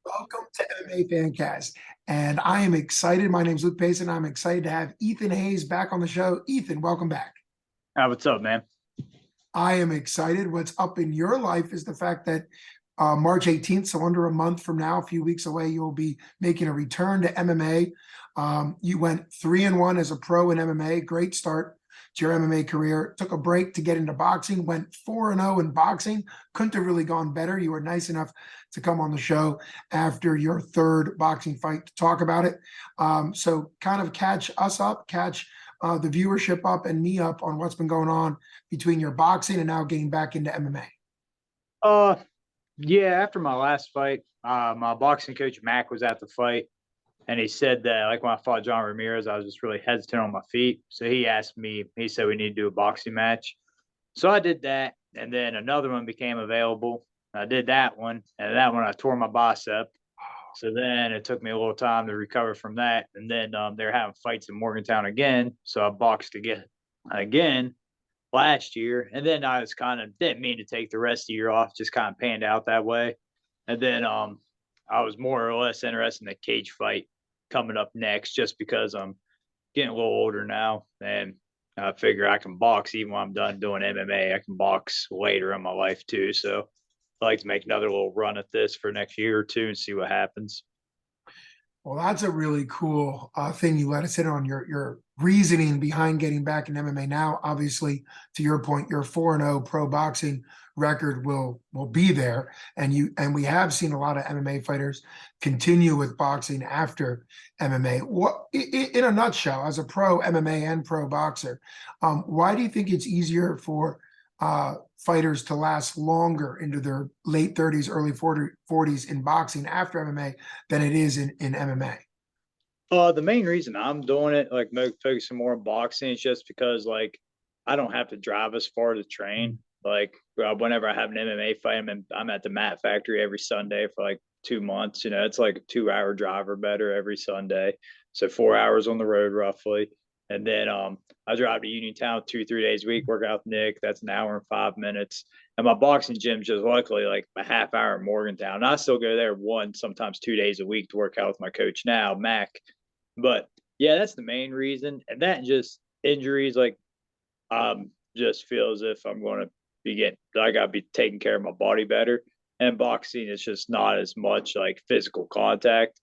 Welcome to MMA Fancast. And I am excited. My name's Luke Payson. I'm excited to have Ethan Hayes back on the show. Ethan, welcome back. What's up, man? I am excited. What's up in your life is the fact that March 18th, so under a month from now, a few weeks away, you'll be making a return to MMA. You went 3-1 as a pro in MMA. Great start to your MMA career. Took a break to get into boxing. Went 4-0 in boxing. Couldn't have really gone better. You were nice enough to come on the show after your third boxing fight to talk about it. So kind of catch us up, catch the viewership up and me up on what's been going on between your boxing and now getting back into MMA. Yeah, after my last fight, my boxing coach Mac was at the fight, and he said that like when I fought John Ramirez, I was just really hesitant on my feet. So he asked me, he said we need to do a boxing match. So I did that, and then another one became available. I did that one, and that one I tore my bicep. So then it took me a little time to recover from that, and then they're having fights in Morgantown again. So I boxed again last year, and then I was kind of didn't mean to take the rest of the year off, just kind of panned out that way. And then I was more or less interested in the cage fight coming up next, just because I'm getting a little older now, and I figure I can box even when I'm done doing MMA. I can box later in my life too, so I like to make another little run at this for next year or two and see what happens. Well, that's a really cool thing you let us in on your reasoning behind getting back in MMA now. Obviously, to your point, your 4-0 pro boxing record will be there, and we have seen a lot of MMA fighters continue with boxing after MMA. What, in a nutshell, as a pro MMA and pro boxer, why do you think it's easier for fighters to last longer into their late 30s, early 40s in boxing after MMA than it is in MMA? The main reason I'm doing it, like focusing more on boxing, is just because like I don't have to drive as far to train. Like whenever I have an MMA fight, I'm at the Mat Factory every Sunday for like 2 months. It's like a 2 hour drive or better every Sunday, so 4 hours on the road roughly. And then I drive to Uniontown 2 3 days a week, work out with Nick. That's an hour and 5 minutes. And my boxing gym's just luckily like a half hour in Morgantown. And I still go there one, sometimes 2 days a week to work out with my coach now, Mac. But yeah, that's the main reason. And that just injuries, like just feel as if I'm going to be getting, I got to be taking care of my body better. And boxing is just not as much like physical contact.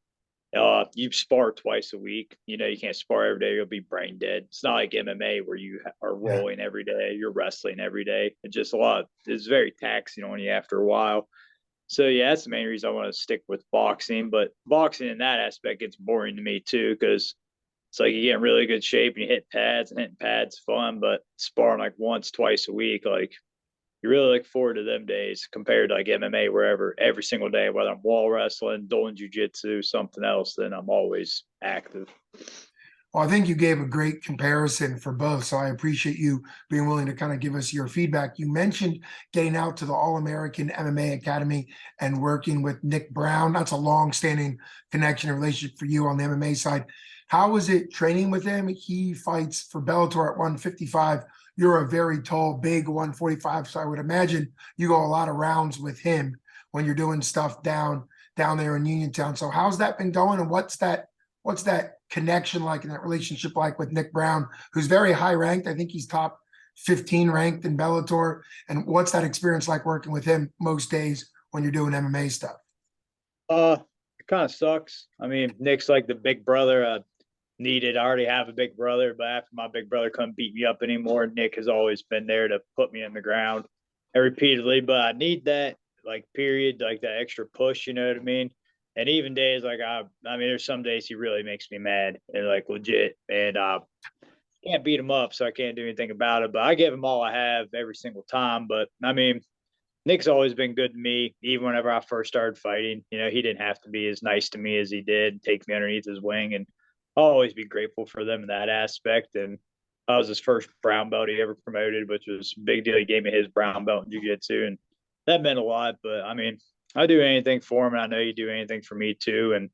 You spar twice a week. You can't spar every day. You'll be brain dead. It's not like MMA where you are Yeah. rolling every day. You're wrestling every day. It's just a lot. It's very taxing on you after a while. So yeah, that's the main reason I want to stick with boxing. But boxing in that aspect gets boring to me too, because it's like you get in really good shape and you hit pads, and hitting pads fun, but sparring like once, twice a week, like you really look forward to them days compared to like MMA, wherever every single day, whether I'm wall wrestling, doing jujitsu, something else, then I'm always active. Well, I think you gave a great comparison for both. So I appreciate you being willing to kind of give us your feedback. You mentioned getting out to the All American MMA Academy and working with Nick Brown. That's a long-standing connection and relationship for you on the MMA side. How was it training with him? He fights for Bellator at 155. You're a very tall, big 145. So I would imagine you go a lot of rounds with him when you're doing stuff down there in Uniontown. So how's that been going? And what's that connection like and that relationship like with Nick Brown, who's very high ranked? I think he's top 15 ranked in Bellator. And what's that experience like working with him most days when you're doing MMA stuff? It kind of sucks. I mean, Nick's like the big brother I needed. I already have a big brother, but after my big brother couldn't beat me up anymore, Nick has always been there to put me in the ground and repeatedly. But I need that like period, like that extra push. You know what I mean? And even days like I mean, there's some days he really makes me mad and like legit, and can't beat him up, so I can't do anything about it. But I give him all I have every single time. But I mean, Nick's always been good to me, even whenever I first started fighting. He didn't have to be as nice to me as he did, take me underneath his wing, and I'll always be grateful for them in that aspect. And I was his first brown belt he ever promoted, which was a big deal. He gave me his brown belt in jiu-jitsu, and that meant a lot. But I mean, I do anything for him, and I know you do anything for me too. And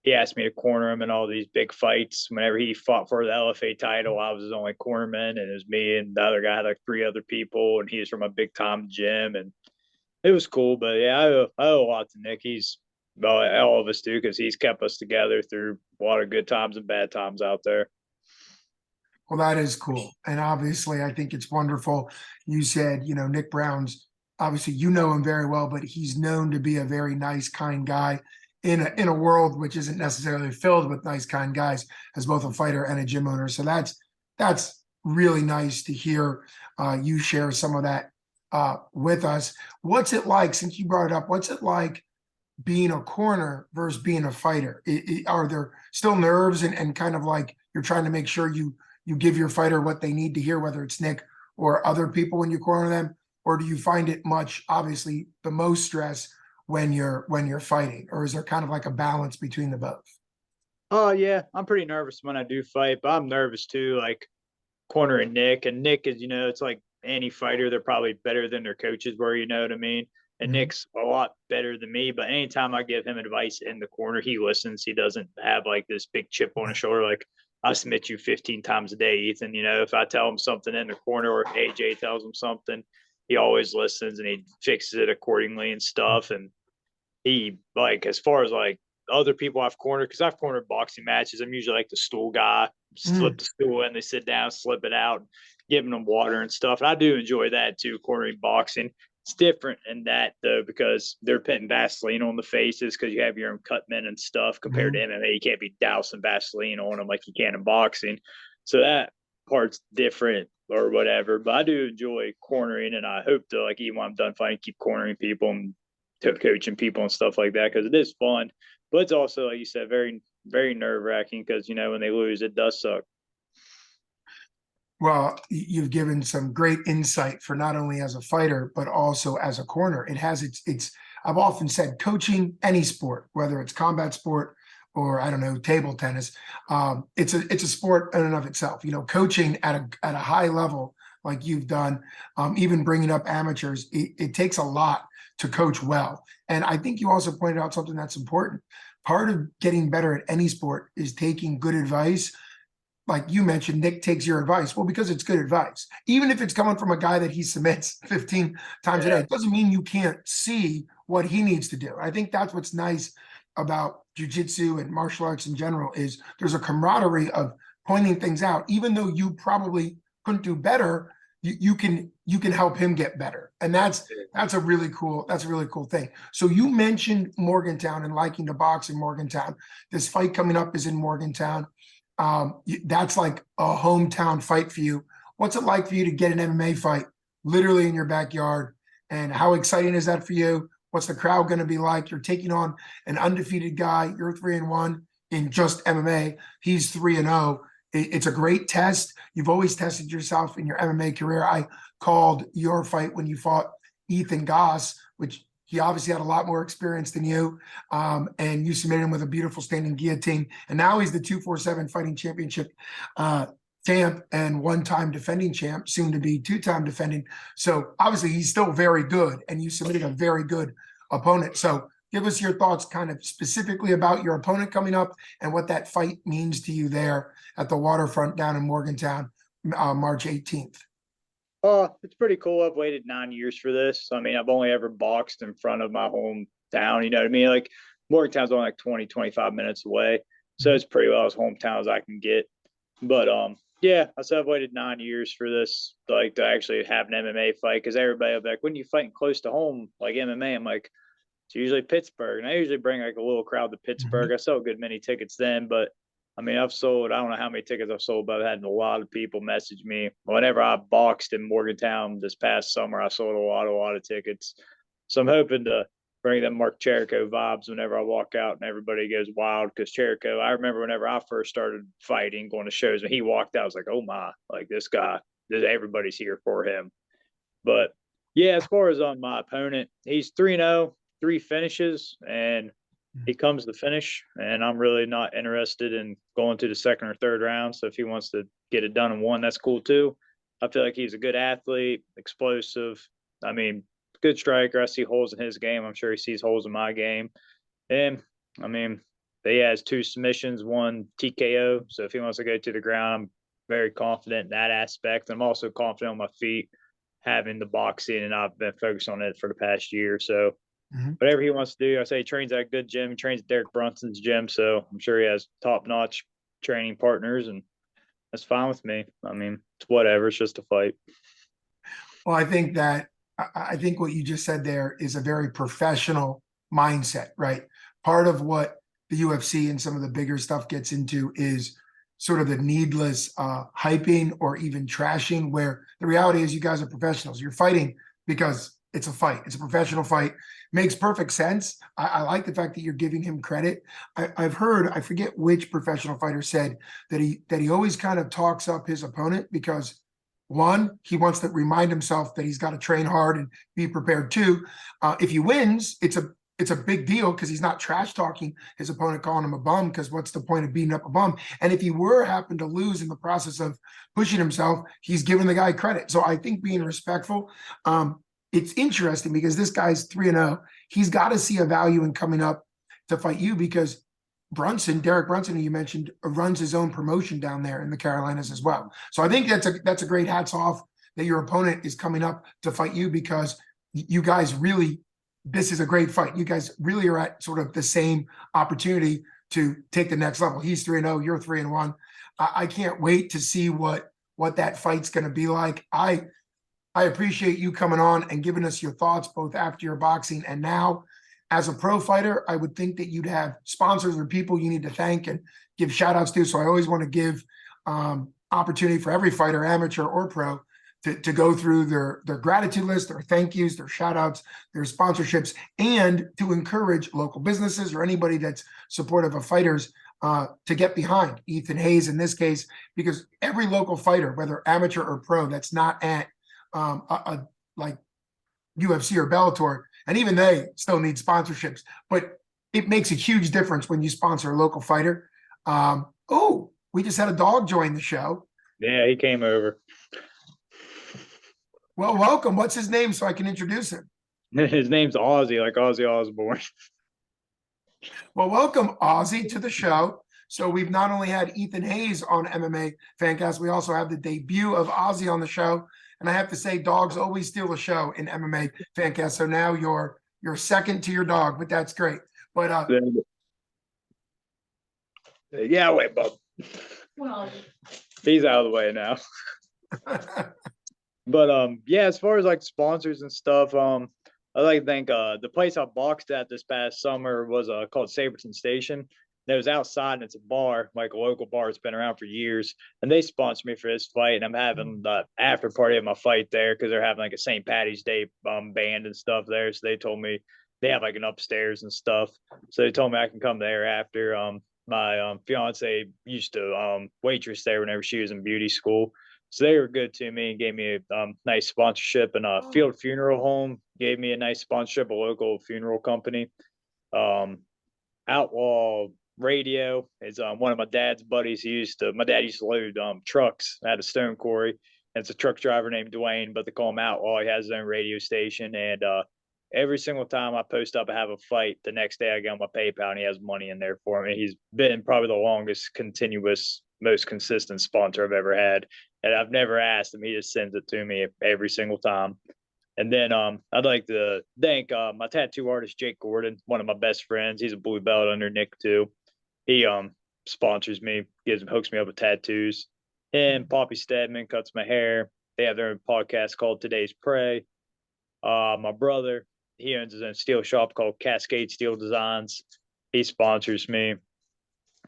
he asked me to corner him in all these big fights. Whenever he fought for the LFA title, I was his only cornerman, and it was me and the other guy had like three other people, and he's from a big time gym, and it was cool. But yeah, I owe a lot to Nick. He's all of us do, because he's kept us together through a lot of good times and bad times out there. Well, that is cool. And obviously, I think it's wonderful. You said, Nick Brown's obviously you know him very well, but he's known to be a very nice, kind guy in a world which isn't necessarily filled with nice, kind guys, as both a fighter and a gym owner. So that's really nice to hear you share some of that with us. What's it like, since you brought it up, what's it like being a corner versus being a fighter? Are there still nerves and kind of like you're trying to make sure you give your fighter what they need to hear, whether it's Nick or other people when you corner them? Or do you find it obviously the most stress when you're fighting? Or is there kind of like a balance between the both? Oh yeah, I'm pretty nervous when I do fight, but I'm nervous too, like cornering Nick. And Nick is, it's like any fighter, they're probably better than their coaches were, you know what I mean? And Mhm. Nick's a lot better than me, but anytime I give him advice in the corner, he listens. He doesn't have like this big chip on his shoulder, like I submit you 15 times a day, Ethan. If I tell him something in the corner or AJ tells him something, he always listens and he fixes it accordingly and stuff. And he, like, as far as like other people I've cornered, because I've cornered boxing matches, I'm usually like the stool guy, slip Mm. the stool in, they sit down, slip it out, giving them water and stuff. And I do enjoy that too, cornering boxing. It's different in that though, because they're putting Vaseline on the faces because you have your own cutmen and stuff, compared to Mhm. MMA. You can't be dousing Vaseline on them like you can in boxing. So that part's different or whatever. But I do enjoy cornering, and I hope to, like, even when I'm done fighting, keep cornering people and coaching people and stuff like that, because it is fun. But it's also, like you said, very, very nerve wracking, because when they lose, it does suck. Well, you've given some great insight for not only as a fighter, but also as a corner. It has I've often said coaching any sport, whether it's combat sport or I don't know, table tennis, it's a sport in and of itself. Coaching at a high level like you've done, even bringing up amateurs, it takes a lot to coach well. And I think you also pointed out something that's important. Part of getting better at any sport is taking good advice. Like you mentioned, Nick takes your advice. Well, because it's good advice. Even if it's coming from a guy that he submits 15 times a day, Yeah. it doesn't mean you can't see what he needs to do. I think that's what's nice about jujitsu and martial arts in general is there's a camaraderie of pointing things out. Even though you probably couldn't do better, you can help him get better. And that's a really cool thing. So you mentioned Morgantown and liking to box in Morgantown. This fight coming up is in Morgantown. That's like a hometown fight for you. What's it like for you to get an MMA fight literally in your backyard? And how exciting is that for you? What's the crowd going to be like? You're taking on an undefeated guy. You're 3-1 in just MMA. He's 3-0. It's a great test. You've always tested yourself in your MMA career. I called your fight when you fought Ethan Goss, which he obviously had a lot more experience than you, and you submitted him with a beautiful standing guillotine. And now he's the 247 Fighting Championship champ and one-time defending champ, soon to be two-time defending. So obviously he's still very good, and you submitted a very good opponent. So give us your thoughts kind of specifically about your opponent coming up and what that fight means to you there at the waterfront down in Morgantown, March 18th. It's pretty cool. I've waited 9 years for this. I mean, I've only ever boxed in front of my hometown. You know what I mean? Like, Morgantown's only like 20, 25 minutes away. So it's pretty well as hometown as I can get. But yeah, I said I've waited 9 years for this, like, to actually have an MMA fight, because everybody will be like, when you fighting close to home, like MMA, I'm like, it's usually Pittsburgh. And I usually bring like a little crowd to Pittsburgh. I sell a good many tickets then, but I mean, I've sold, I don't know how many tickets I've sold, but I've had a lot of people message me. Whenever I boxed in Morgantown this past summer, I sold a lot of tickets. So I'm hoping to bring them Mark Cherico vibes whenever I walk out and everybody goes wild. Because Cherico, I remember whenever I first started fighting, going to shows, when he walked out, I was like, oh my, like, this guy, everybody's here for him. But yeah, as far as on my opponent, he's 3-0, three finishes, and he comes to finish. And I'm really not interested in going to the second or third round. So if he wants to get it done in one, that's cool too. I feel like he's a good athlete, explosive. I mean, good striker. I see holes in his game. I'm sure he sees holes in my game. And I mean, he has two submissions, one TKO. So if he wants to go to the ground, I'm very confident in that aspect. I'm also confident on my feet, having the boxing, and I've been focused on it for the past year. So Mhm. whatever he wants to do. I say he trains at a good gym, trains at Derek Brunson's gym, so I'm sure he has top-notch training partners, and that's fine with me. I mean, it's whatever. It's just a fight. Well, I think that I think what you just said there is a very professional mindset, right? Part of what the UFC and some of the bigger stuff gets into is sort of the needless hyping or even trashing, where the reality is you guys are professionals. You're fighting because it's a fight. It's a professional fight. Makes perfect sense. I like the fact that you're giving him credit. I've heard, I forget which professional fighter said that he always kind of talks up his opponent because one, he wants to remind himself that he's got to train hard and be prepared. Two, if he wins, it's a big deal because he's not trash talking his opponent, calling him a bum. Because what's the point of beating up a bum? And if he were happen to lose in the process of pushing himself, he's giving the guy credit. So I think being respectful, it's interesting because this guy's 3-0. He's got to see a value in coming up to fight you because Derek Brunson, who you mentioned, runs his own promotion down there in the Carolinas as well. So I think that's a great hats off that your opponent is coming up to fight you because you guys really, this is a great fight. You guys really are at sort of the same opportunity to take the next level. He's 3-0, you're 3-1. I can't wait to see what that fight's going to be like. I appreciate you coming on and giving us your thoughts both after your boxing and now. As a pro fighter, I would think that you'd have sponsors or people you need to thank and give shout outs to. So I always want to give opportunity for every fighter, amateur or pro, to go through their gratitude list, their thank yous, their shout outs, their sponsorships, and to encourage local businesses or anybody that's supportive of fighters to get behind Ethan Hayes in this case, because every local fighter, whether amateur or pro, that's not at like UFC or Bellator, and even they still need sponsorships, but it makes a huge difference when you sponsor a local fighter. Oh, we just had a dog join the show. Yeah, he came over. Well, welcome. What's his name so I can introduce him? His name's Ozzy, like Ozzy Osbourne. Well, welcome, Ozzy, to the show. So we've not only had Ethan Hayes on MMA Fancast, we also have the debut of Ozzy on the show. And I have to say, dogs always steal a show in MMA Fancast. So now you're second to your dog, but that's great. But Yeah, wait, bub. Well, he's out of the way now. But yeah, as far as like sponsors and stuff, I like to think the place I boxed at this past summer was called Saberton Station. It was outside and it's a bar, like a local bar. It's been around for years, and they sponsored me for this fight. And I'm having the after party of my fight there because they're having like a St. Patty's Day band and stuff there. So they told me they have like an upstairs and stuff. So they told me I can come there after. My fiance used to waitress there whenever she was in beauty school. So they were good to me and gave me a nice sponsorship. And Field Funeral Home gave me a nice sponsorship, a local funeral company. Um, Outlaw Radio is one of my dad's buddies. My dad used to load trucks at a stone quarry. And it's a truck driver named Dwayne, but they call him Outlaw. He has his own radio station. And every single time I post up, I have a fight. The next day I get on my PayPal and he has money in there for me. He's been probably the longest continuous, most consistent sponsor I've ever had. And I've never asked him. He just sends it to me every single time. And then I'd like to thank my tattoo artist, Jake Gordon, one of my best friends. He's a blue belt under Nick too. He sponsors me, hooks me up with tattoos. And Poppy Stedman cuts my hair. They have their own podcast called Today's Prey. My brother, he owns his own steel shop called Cascade Steel Designs. He sponsors me.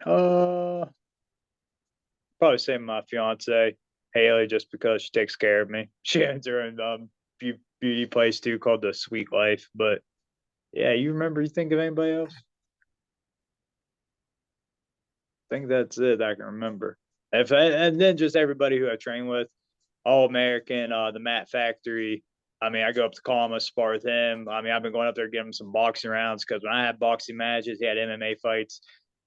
Probably say my fiance, Haley, just because she takes care of me. She owns her own beauty place too called The Sweet Life. But yeah, you think of anybody else? I think that's it I can remember. And then just everybody who I train with, All American, the Matt Factory. I mean, I go up to Kalma, spar with him. I mean, I've been going up there giving him some boxing rounds because when I had boxing matches, he had MMA fights.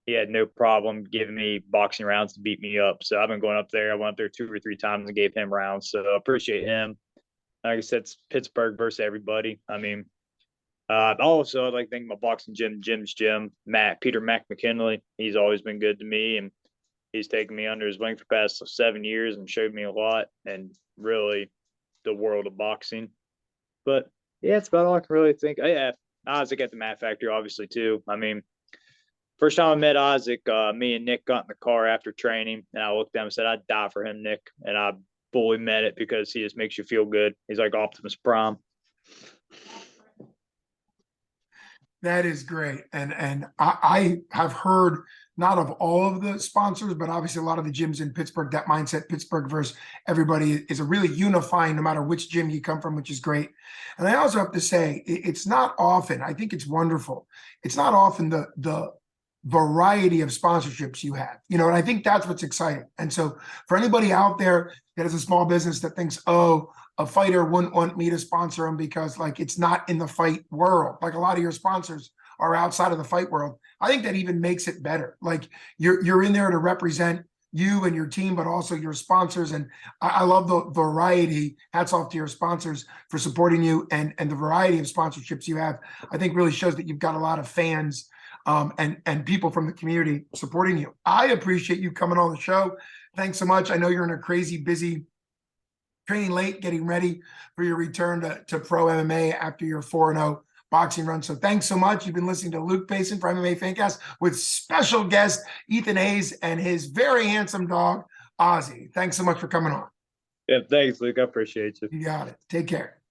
He had no problem giving me boxing rounds to beat me up. So I've been going up there. I went up there 2 or 3 times and gave him rounds. So I appreciate him. Like I said, it's Pittsburgh versus everybody. I mean, also I'd like to thank my boxing gym, Jim's Gym, Peter Mac McKinley. He's always been good to me, and he's taken me under his wing for the past 7 years and showed me a lot and really the world of boxing. But yeah, it's about all I can really think. Yeah, Isaac at the Mat Factory, obviously, too. I mean, first time I met Isaac, me and Nick got in the car after training, and I looked at him and said, I'd die for him, Nick. And I fully meant it because he just makes you feel good. He's like Optimus Prime. That is great. And I have heard not of all of the sponsors, but obviously a lot of the gyms in Pittsburgh, that mindset, Pittsburgh versus everybody, is a really unifying no matter which gym you come from, which is great. And I also have to say, it's not often, I think it's wonderful. It's not often the variety of sponsorships you have, and I think that's what's exciting. And so for anybody out there that has a small business that thinks, oh, a fighter wouldn't want me to sponsor him because like it's not in the fight world, like a lot of your sponsors are outside of the fight world, I think that even makes it better. Like you're in there to represent you and your team, but also your sponsors. And I love the variety. Hats off to your sponsors for supporting you, and the variety of sponsorships you have, I think really shows that you've got a lot of fans and people from the community supporting you. I appreciate you coming on the show. Thanks so much. I know you're in a crazy busy training late, getting ready for your return to pro MMA after your 4-0 boxing run. So thanks so much. You've been listening to Luke Payson for MMA Fancast with special guest Ethan Hayes and his very handsome dog, Ozzy. Thanks so much for coming on. Yeah, thanks, Luke. I appreciate you. You got it. Take care.